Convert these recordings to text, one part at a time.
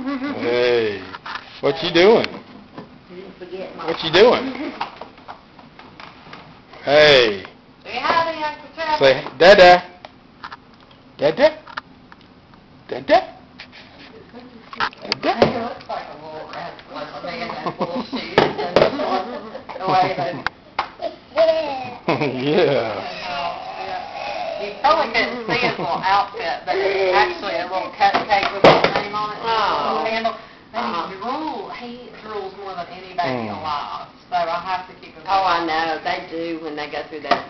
Hey, what you doing? What you doing? Hey. Say hi to Uncle Charlie. Say, Dada. Dada. Dada. Dada. He looks like a little rascal, like a man in little shoes and the way that... Yeah. You probably couldn't see his little outfit, but it's actually a little cupcake with his name on it, and a handle. And he drools more than any baby alive, so I have to keep him. Oh, I know. They do when they go through that.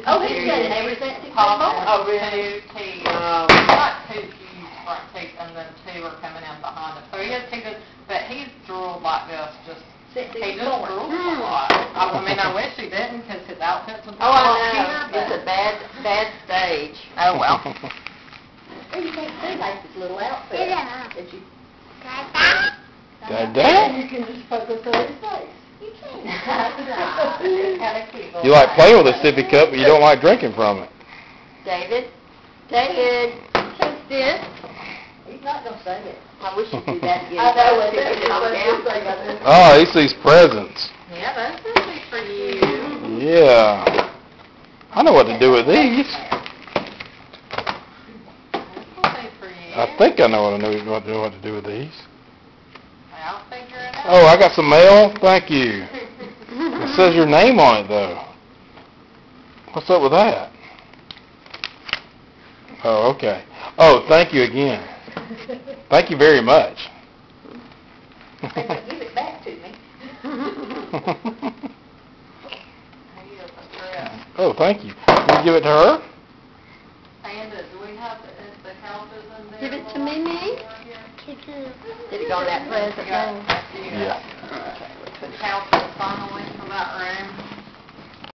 Oh, he's got ever since he was born. Oh, really? 2 teeth. He's got 2 huge front teeth, and then 2 are coming in behind it. So he has 2 good, but he's drooled like this just... He just drools a lot. I mean, I wish he didn't, because his outfit's a Oh, I know. here, It's a bad stage. Oh, well. You can't see like this little outfit. That you... Dada. You can just focus on his face. You can. It's kind of cute. You like playing with a sippy cup, but you don't like drinking from it. David, taste this. He's not going to say it. I wish you'd do that again. I know it. Oh, he sees presents. Yeah, that's easy for you. Yeah. I know what to do with these. That's easy for you. I think I know what to do with these. I'll figure it out. Oh, I got some mail. Thank you. It says your name on it, though. What's up with that? Oh, okay. Oh, thank you again. Thank you very much. Give it back to me. Oh, thank you. Can you give it to her? And do we have the couches in there? Give it to Mimi. Did it go on that present? Yeah.